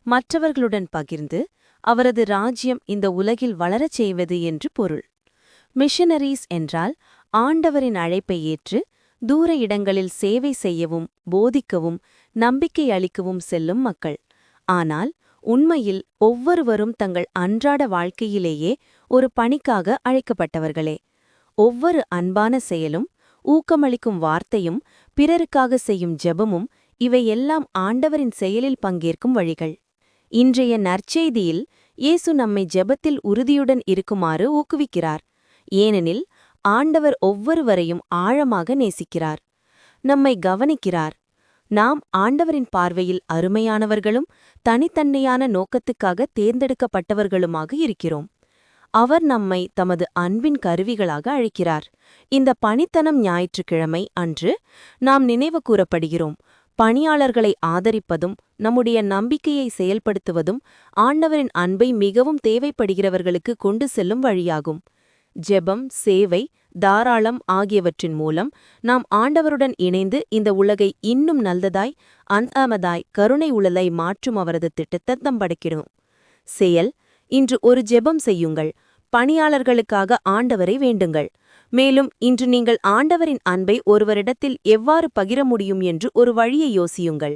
மற்றவர்களுடன் பகிர்ந்து அவரது ராஜ்யம் இந்த உலகில் வளரச் செய்வது என்று பொருள். மிஷனரீஸ் என்றால் ஆண்டவரின் அழைப்பை ஏற்று தூர இடங்களில் சேவை செய்யவும் போதிக்கவும் நம்பிக்கை அளிக்கவும் செல்லும் மக்கள். ஆனால் உண்மையில் ஒவ்வொருவரும் தங்கள் அன்றாட வாழ்க்கையிலேயே ஒரு பணிக்காக அழைக்கப்பட்டவர்களே. ஒவ்வொரு அன்பான செயலும் ஊக்கமளிக்கும் வார்த்தையும் பிறருக்காக செய்யும் ஜெபமும் இவையெல்லாம் ஆண்டவரின் செயலில் பங்கேற்கும் வழிகள். இன்றைய நற்செய்தியில் இயேசு நம்மை ஜெபத்தில் உறுதியுடன் இருக்குமாறு ஊக்குவிக்கிறார். ஏனெனில் ஆண்டவர் ஒவ்வொருவரையும் ஆழமாக நேசிக்கிறார், நம்மை கவனிக்கிறார். நாம் ஆண்டவரின் பார்வையில் அருமையானவர்களும் தனித்தன்மையான நோக்கத்துக்காக தேர்ந்தெடுக்கப்பட்டவர்களுமாக இருக்கிறோம். அவர் நம்மை தமது அன்பின் கருவிகளாக அழைக்கிறார். இந்த பணித்தனம் ஞாயிற்றுக்கிழமை அன்று நாம் நினைவு கூறப்படுகிறோம். பணியாளர்களை ஆதரிப்பதும் நம்முடைய நம்பிக்கையை செயல்படுத்துவதும் ஆண்டவரின் அன்பை மிகவும் தேவைப்படுகிறவர்களுக்கு கொண்டு செல்லும் வழியாகும். ஜெபம், சேவை, தாராளம் ஆகியவற்றின் மூலம் நாம் ஆண்டவருடன் இணைந்து இந்த உலகை இன்னும் நல்லதாய் அன்அமதாய் கருணை உளலை மாற்றும் அவரது திட்டத்தை தம்படைக்கிறோம். செயல்: இன்று ஒரு ஜெபம் செய்யுங்கள். பணியாளர்களுக்காக ஆண்டவரை வேண்டுங்கள். மேலும் இன்று நீங்கள் ஆண்டவரின் அன்பை ஒருவரிடத்தில் எவ்வாறு பகிர முடியும் என்று ஒரு வழியை யோசியுங்கள்.